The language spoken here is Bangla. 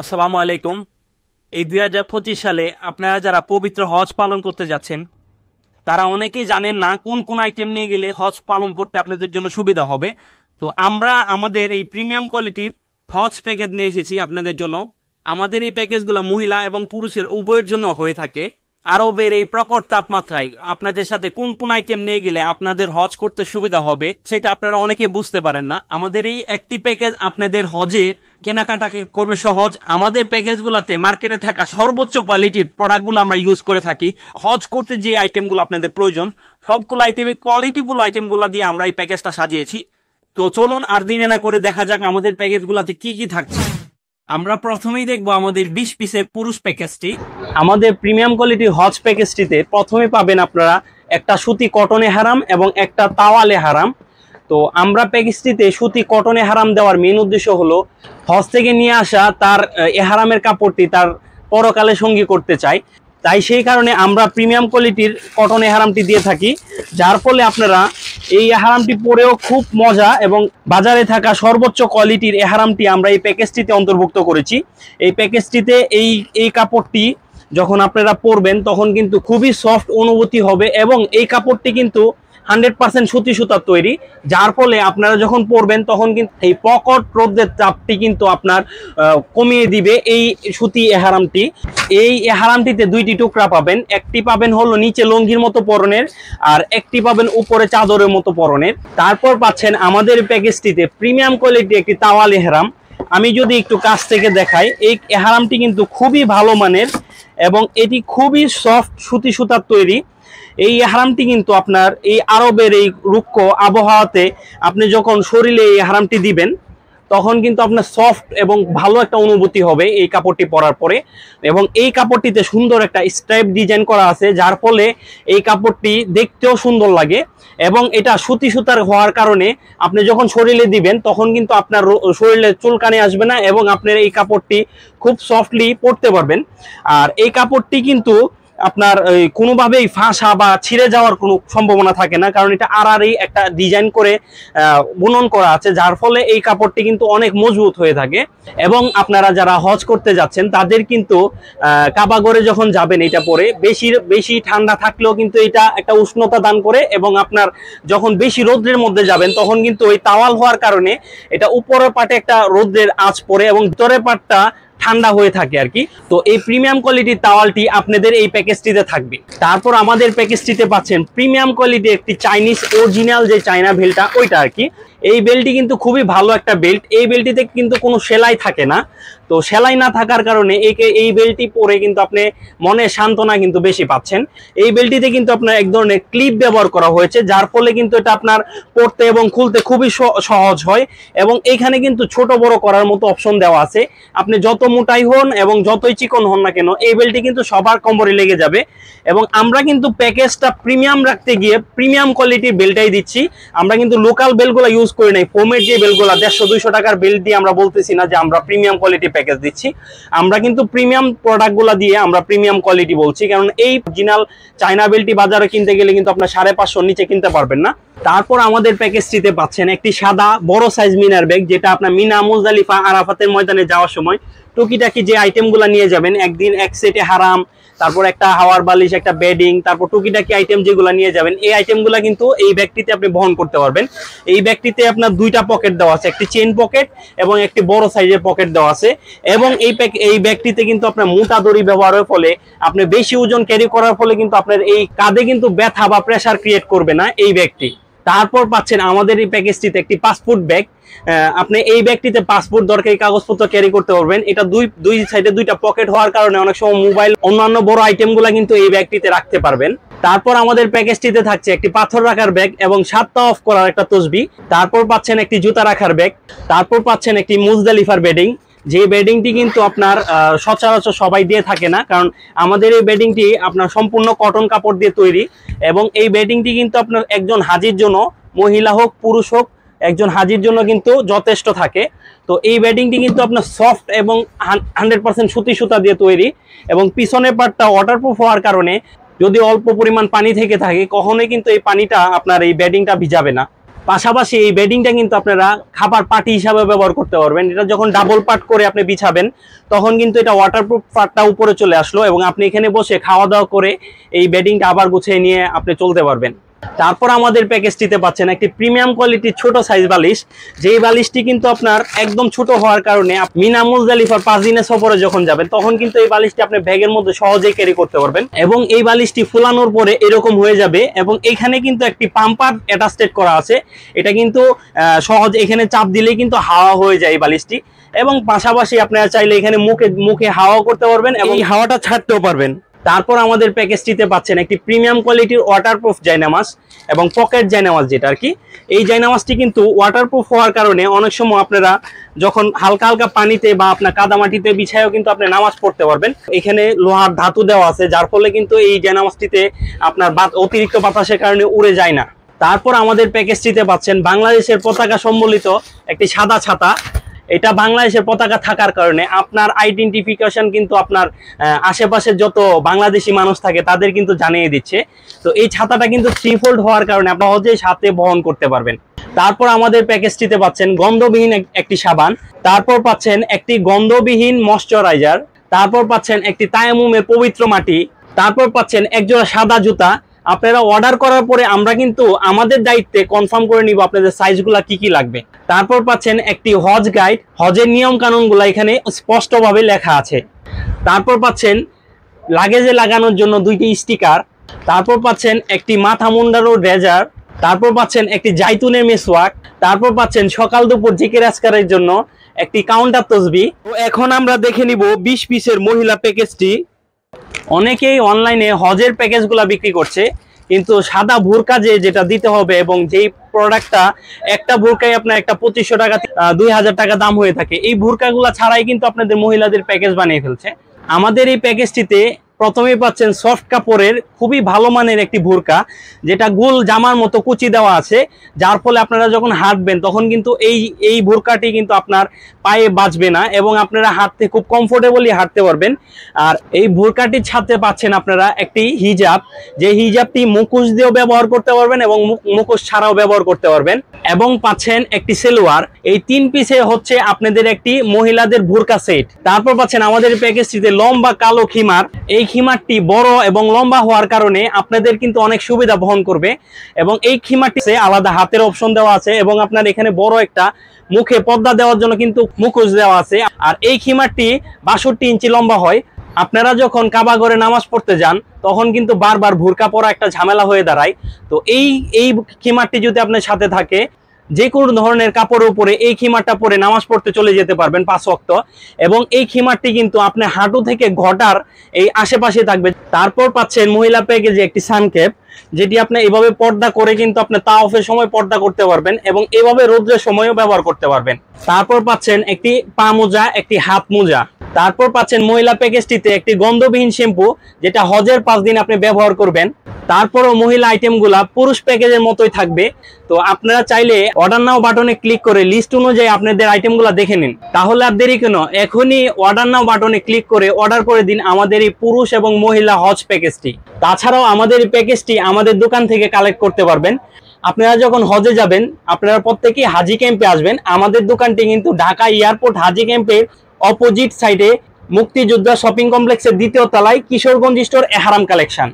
আসসালামু আলাইকুম। এই 2025 সালে আপনারা যারা পবিত্র হজ পালন করতে যাচ্ছেন তারা অনেকেই জানেন না কোন কোন আইটেম নিয়ে গেলে হজ পালন করতে আপনাদের জন্য সুবিধা হবে। তো আমরা আমাদের এই প্রিমিয়াম কোয়ালিটির হজ প্যাকেজ নিয়ে এসেছি আপনাদের জন্য। আমাদের এই প্যাকেজগুলো মহিলা এবং পুরুষের উভয়ের জন্য হয়ে থাকে। আরবের এই প্রখর তাপমাত্রায় আপনাদের সাথে কোন কোন আইটেম নিয়ে গেলে আপনাদের হজ করতে সুবিধা হবে সেটা আপনারা অনেকে বুঝতে পারেন না। আমাদের এই একটি প্যাকেজ আপনাদের হজে কেনাকাটাকে করবে সহজ। আমাদের প্যাকেজগুলোতে মার্কেটে থাকা সর্বোচ্চ কোয়ালিটির প্রোডাক্টগুলো আমরা ইউজ করে থাকি। হজ করতে যে আইটেমগুলো আপনাদের প্রয়োজন সবগুলো আইটেমের কোয়ালিটিফুল আইটেমগুলো দিয়ে আমরা এই প্যাকেজটা সাজিয়েছি। তো চলুন আর দিনে না করে দেখা যাক আমাদের প্যাকেজগুলোতে কি কি থাকছে। আমরা প্রথমেই দেখবো আমাদের 20 পিসের পুরুষ প্যাকেজটি। আমাদের প্রিমিয়াম কোয়ালিটির হজ প্যাকেজটিতে প্রথমে পাবেন আপনারা একটা সুতি কটনে হারাম এবং একটা তাওয়ালে হারাম। তো আমরা প্যাকেজটিতে সুতি কটনে হারাম দেওয়ার মেন উদ্দেশ্য হলো হজ থেকে নিয়ে আসা তার এহারামের কাপড়টি তার পরকালে সঙ্গী করতে চাই, তাই সেই কারণে আমরা প্রিমিয়াম কোয়ালিটির কটন এহারামটি দিয়ে থাকি, যার ফলে আপনারা এই এহারামটি পরেও খুব মজা এবং বাজারে থাকা সর্বোচ্চ কোয়ালিটির এহারামটি আমরা এই প্যাকেজটিতে অন্তর্ভুক্ত করেছি। এই প্যাকেজটিতে এই কাপড়টি যখন আপনারা পরবেন তখন কিন্তু খুবই সফট অনুভূতি হবে এবং এই কাপড়টি কিন্তু 100% সুতি সুতার তৈরি, যার ফলে আপনারা যখন পরবেন তখন কিন্তু এই প্রকট রোদের চাপটি কিন্তু আপনার কমিয়ে দিবে এই সুতি এহারামটি। এই এহারামটিতে দুইটি টুকরা পাবেন, একটি পাবেন হলো নিচে লঙ্গির মতো পরনের আর একটি পাবেন উপরে চাদরের মতো পরনের। তারপর পাচ্ছেন আমাদের প্যাকেজটিতে প্রিমিয়াম কোয়ালিটি একটি তাওয়াল এহারাম। আমি যদি একটু কাছ থেকে দেখাই, এই এহারামটি কিন্তু খুবই ভালো মানের এবং এটি খুবই সফট সুতি সুতার তৈরি। এই এহারামটি কিন্তু আপনার এই আরবের এই রুক্ষ আবহাওয়াতে আপনি যখন শরীরে এই এহারামটি দিবেন তখন কিন্তু আপনার সফট এবং ভালো একটা অনুভূতি হবে এই কাপড়টি পরার পরে। এবং এই কাপড়টিতে সুন্দর একটা স্ট্রাইপ ডিজাইন করা আছে, যার ফলে এই কাপড়টি দেখতেও সুন্দর লাগে এবং এটা সুতি সুতার হওয়ার কারণে আপনি যখন শরীরে দিবেন তখন কিন্তু আপনার শরীরে চুলকানি আসবে না এবং আপনার এই কাপড়টি খুব সফটলি পরতে পারবেন। আর এই কাপড়টি কিন্তু আপনার কোনোভাবেই ফাঁসা বা ছিঁড়ে যাওয়ার কোনো সম্ভাবনা থাকে না, কারণ এটা আড়াআড়ি একটা ডিজাইন করে বুনন করা আছে, যার ফলে এই কাপড়টি কিন্তু অনেক মজবুত হয়ে থাকে। এবং আপনারা যারা হজ করতে যাচ্ছেন তাদের কিন্তু কাবাগরে যখন যাবেন এটা পরে বেশি ঠান্ডা থাকলেও কিন্তু এটা একটা উষ্ণতা দান করে এবং আপনার যখন বেশি রৌদ্রের মধ্যে যাবেন তখন কিন্তু ওই তাওয়াল হওয়ার কারণে এটা উপরের পাটে একটা রৌদ্রের আঁচ পড়ে এবং ভিতরের পাটটা ঠান্ডা হয়ে থাকে আর কি। তো এই প্রিমিয়াম কোয়ালিটির তাওয়ালটি আপনাদের এই প্যাকেজটিতে থাকবে। তারপর আমাদের প্যাকেজটিতে পাচ্ছেন প্রিমিয়াম কোয়ালিটির একটি চাইনিজ অরিজিনাল যে চায়না বেল্টটা ওইটা আর কি। এই বেল্টটি কিন্তু খুবই ভালো একটা বেল্ট। এই বেল্টটিতে কিন্তু কোনো সেলাই থাকে না, তো সেলাই না থাকার কারণে এই বেল্টটি পরে কিন্তু আপনি মনে সান্ত্বনা কিন্তু বেশি পাচ্ছেন। এই বেল্টটিতে কিন্তু আপনার এক ধরনের ক্লিপ ব্যবহার করা হয়েছে, যার ফলে কিন্তু এটা আপনার পরতে এবং খুলতে খুবই সহজ হয় এবং এখানে কিন্তু ছোট বড় করার মতো অপশন দেওয়া আছে। আপনি যত মোটাই হন এবং যতই চিকন হন না কেন এই বেল্টটি কিন্তু সবার কোমরে লেগে যাবে। এবং আমরা কিন্তু প্যাকেজটা প্রিমিয়াম রাখতে গিয়ে প্রিমিয়াম কোয়ালিটির বেল্টটাই দিচ্ছি। আমরা কিন্তু লোকাল বেল্টগুলো ইউজ করি নাই, ফোমের যে বেল্টগুলো 150-200 টাকার বেল্ট দিয়ে আমরা বলতেছি না যে আমরা প্রিমিয়াম কোয়ালিটি প্যাকেজ দিচ্ছি। আমরা কিন্তু প্রিমিয়াম প্রোডাক্টগুলো দিয়ে আমরা প্রিমিয়াম কোয়ালিটি বলছি, কারণ এই অরিজিনাল চায়না বেল্টটি বাজারে কিনতে গেলে কিন্তু আপনার 550 নিচে কিনতে পারবেন না। তারপর আমাদের প্যাকেজটিতে পাচ্ছেন একটি সাদা বড় সাইজ মিনার ব্যাগ, যেটা আপনার মিনা, মুজদালিফা, আরাফাতের ময়দানে যাওয়ার সময় টুকিটাকি যে আইটেমগুলো নিয়ে যাবেন, একদিন এক সেটে হারাম, তারপর একটা হাওয়ার বালিশ, একটা বেডিং, তারপর টুকিটাকি আইটেম যেগুলো নিয়ে যাবেন এই আইটেমগুলো কিন্তু এই ব্যাগটিতে আপনি বহন করতে পারবেন। এই ব্যাগটিতে আপনার দুইটা পকেট দেওয়া আছে, একটি চেইন পকেট এবং একটি বড় সাইজের পকেট দেওয়া আছে। এবং এই ব্যাগটিতে কিন্তু আপনার মোটা দড়ি ব্যবহারের ফলে আপনি বেশি ওজন ক্যারি করার ফলে কিন্তু আপনার এই কাঁধে কিন্তু ব্যথা বা প্রেসার ক্রিয়েট করবে না এই ব্যাগটি। তারপর পাচ্ছেন আমাদের এই প্যাকেজটিতে একটি পাসপোর্ট ব্যাগ। আপনি এই ব্যাগটিতে পাসপোর্ট দরকারি কাগজপত্র ক্যারি করতে পারবেন। এটা দুই সাইডে দুইটা পকেট হওয়ার কারণে অনেক সময় মোবাইল অন্যান্য বড় আইটেমগুলো কিন্তু এই ব্যাগটিতে রাখতে পারবেন। তারপর আমাদের প্যাকেজটিতে থাকছে একটি পাথর রাখার ব্যাগ এবং 7টা অফ করার একটা তসবি। তারপর পাচ্ছেন একটি জুতা রাখার ব্যাগ। তারপর পাচ্ছেন একটি মুজদালিফার বেডিং, যে বেডিংটি কিন্তু আপনার সচরাচর সবাই দিয়ে থাকে না, কারণ আমাদের এই বেডিংটি আপনার সম্পূর্ণ কটন কাপড় দিয়ে তৈরি এবং এই বেডিংটি কিন্তু আপনার একজন হাজির জন্য, মহিলা হোক পুরুষ হোক, একজন হাজির জন্য কিন্তু যথেষ্ট থাকে। তো এই বেডিংটি কিন্তু আপনার সফট এবং 100% সুতি সুতা দিয়ে তৈরি এবং পিছনের পার্টটা ওয়াটারপ্রুফ হওয়ার কারণে যদি অল্প পরিমাণ পানি থেকে থাকে কখনোই কিন্তু এই পানিটা আপনার এই বেডিংটা ভিজাবে না। পাশাপাশি এই বেডিংটা কিন্তু আপনারা খাবার পাটি হিসাবে ব্যবহার করতে পারবেন। এটা যখন ডাবল পার্ট করে আপনি বিছাবেন তখন কিন্তু এটা ওয়াটারপ্রুফ পার্টটা উপরে চলে আসলো এবং আপনি এখানে বসে খাওয়া দাওয়া করে এই বেডিংটা আবার গুছিয়ে নিয়ে আপনি চলতে পারবেন। তারপর আমাদের প্যাকেজটিতে পাচ্ছেন একটি প্রিমিয়াম কোয়ালিটির ছোট সাইজ বালিশ, যেই বালিশটি কিন্তু আপনার একদম ছোট হওয়ার কারণে মিনা মুজদালিফার 5 দিনের সফরে যখন যাবেন তখন কিন্তু এই বালিশটি আপনি ব্যাগের মধ্যে সহজেই ক্যারি করতে পারবেন এবং এই বালিশটি ফুলানোর পরে এরকম হয়ে যাবে এবং এখানে কিন্তু একটি পাম্পার অ্যাটাচড করা আছে। এটা কিন্তু সহজ, এখানে চাপ দিলেই কিন্তু হাওয়া হয়ে যায় এই বালিশটি এবং পাশাপাশি আপনারা চাইলে এখানে মুখে হাওয়া করতে পারবেন এবং এই হাওয়াটা ছাড়তেও পারবেন। তারপর আমাদের প্যাকেজটিতে পাচ্ছেন একটি প্রিমিয়াম কোয়ালিটির ওয়াটারপ্রুফ জায়নামাজ এবং পকেট জায়নামাজ, যেটা আর কি এই জায়নামাজটি কিন্তু ওয়াটারপ্রুফ হওয়ার কারণে অনেক সময় আপনারা যখন হালকা হালকা পানিতে বা আপনার কাদামাটিতে বিছায়ও কিন্তু আপনি নামাজ পড়তে পারবেন। এখানে লোহার ধাতু দেওয়া আছে যার ফলে কিন্তু এই জায়নামাজটিতে আপনার অতিরিক্ত বাতাসের কারণে উড়ে যায় না। তারপর আমাদের প্যাকেজটিতে পাচ্ছেন বাংলাদেশের পতাকা সম্বলিত একটি সাদা ছাতা। এটা বাংলাদেশের পতাকা থাকার কারণে আপনার আইডেন্টিফিকেশন কিন্তু আপনার আশেপাশে যত বাংলাদেশি মানুষ থাকে তাদের কিন্তু জানিয়ে দিচ্ছে। তো এই ছাতাটা কিন্তু 3 ফোল্ড হওয়ার কারণে আপনি সহজেই সাথে বহন করতে পারবেন। তারপর আমাদের প্যাকেজটিতে পাচ্ছেন গন্ধবিহীন একটি সাবান, তারপর পাচ্ছেন একটি গন্ধবিহীন ময়শ্চারাইজার, তারপর পাচ্ছেন একটি তায়াম্মুমের পবিত্র মাটি, তারপর পাচ্ছেন একজোড়া সাদা জুতা। আপনারা অর্ডার করার পরে আমরা কিন্তু আমাদের দায়িত্বে কনফার্ম করে নিব আপনাদের সাইজগুলা কি কি লাগবে। তারপর পাচ্ছেন একটি হজ গাইড, হজের নিয়ম কানুনগুলো এখানে স্পষ্টভাবে লেখা আছে। তারপর পাচ্ছেন লাগেজে লাগানোর জন্য 2টি স্টিকার, তারপর পাচ্ছেন একটি মাথা মুন্ডানোর রেজার, তারপর পাচ্ছেন একটি জাইতুনের মেসওয়াক, তারপর পাচ্ছেন সকাল দুপুর জিকির আজকারের জন্য একটি কাউন্টার তসবি। তো এখন আমরা দেখে নিব 20 পিসের মহিলা প্যাকেজটি। অনেকেই অনলাইনে হজের প্যাকেজগুলো বিক্রি করছে, কিন্তু সাদা বুরকা যেটা দিতে হবে এবং যেই প্রোডাক্টটা একটা বুরকায় আপনার একটা 2500 টাকা 2000 টাকা দাম হয়ে থাকে, এই বুরকাগুলো ছাড়াই কিন্তু আপনাদের মহিলাদের প্যাকেজ বানিয়ে ফেলছে। আমাদের এই প্যাকেজটিতে প্রথমেই পাচ্ছেন সফট কাপড়ের খুবই ভালো মানের একটি বুরকা, যেটা গোল জামার মতো কুচি দেওয়া আছে, যার ফলে আপনারা যখন হাঁটবেন তখন কিন্তু এই বুরকাটি কিন্তু আপনার পায়ে বাজবে না এবং আপনারা হাঁটতে খুব কমফোর্টেবলি হাঁটতে পারবেন। আর এই বুরকাটির সাথে পাচ্ছেন আপনারা একটি হিজাব, যে হিজাবটি মুখোশ দিয়েও ব্যবহার করতে পারবেন এবং মুখোশ ছাড়াও ব্যবহার করতে পারবেন, এবং পাচ্ছেন একটি সেলোয়ার। এই 3 পিসে হচ্ছে আপনাদের একটি মহিলাদের বুরকা সেট। তারপর পাচ্ছেন আমাদের প্যাকেজটিতে লম্বা কালো খিমার। এই খিমারটি বড় এবং লম্বা হওয়ার কারণে আপনাদের কিন্তু অনেক সুবিধা বহন করবে এবং এই খিমারটিতে আলাদা হাতের অপশন দেওয়া আছে এবং আপনার এখানে বড় একটা মুখে পর্দা দেওয়ার জন্য কিন্তু মুখোশ দেওয়া আছে। আর এই খিমারটি 62 ইঞ্চি লম্বা হয়। আপনারা যখন কাবা ঘরে নামাজ পড়তে যান তখন কিন্তু বারবার বুরকা পরা একটা ঝামেলা হয়ে দাঁড়ায়। তো এই খিমারটি যদি আপনার সাথে থাকে, যে কোনো ধরনের কাপড়ের উপরে এই খিমারটা পরে নামাজ পড়তে চলে যেতে পারবেন 5 ওয়াক্ত, এবং এই খিমারটি কিন্তু আপনার হাঁটু থেকে ঘটার এই আশেপাশে থাকবে। তারপর পাচ্ছেন মহিলা প্যাকেজে একটি সানক্যাপ, যেটি আপনি এভাবে পর্দা করে কিন্তু আপনি তাওয়াফের সময় পর্দা করতে পারবেন এবং এভাবে রোদ্রের সময়ও ব্যবহার করতে পারবেন। তারপর পাচ্ছেন একটি পা মোজা, একটি হাত মোজা। তারপর পাচ্ছেন মহিলা প্যাকেজটিতে একটি গন্ধবিহীন শ্যাম্পু, যেটা হজের 5 দিন আপনি ব্যবহার করবেন। তারপরও মহিলা আইটেমগুলা পুরুষ প্যাকেজের মতোই থাকবে। তো আপনারা চাইলে অর্ডার নাও বাটনে ক্লিক করে লিস্ট অনুযায়ী আপনাদের আইটেমগুলো দেখে নিন। তাহলে আর দেরি কেন, এখনই অর্ডার নাও বাটনে ক্লিক করে অর্ডার করে দিন আমাদের এই পুরুষ এবং মহিলা হজ প্যাকেজটি। তাছাড়াও আমাদের এই প্যাকেজটি আমাদের দোকান থেকে কালেক্ট করতে পারবেন। আপনারা যখন হজে যাবেন আপনারা প্রত্যেকেই হাজি ক্যাম্পে আসবেন। আমাদের দোকানটি কিন্তু ঢাকা এয়ারপোর্ট হাজি ক্যাম্পের অপোজিট সাইডে মুক্তিযোদ্ধা শপিং কমপ্লেক্সের 2য় তলায় কিশোরগঞ্জ স্টোর এহরাম কালেকশন।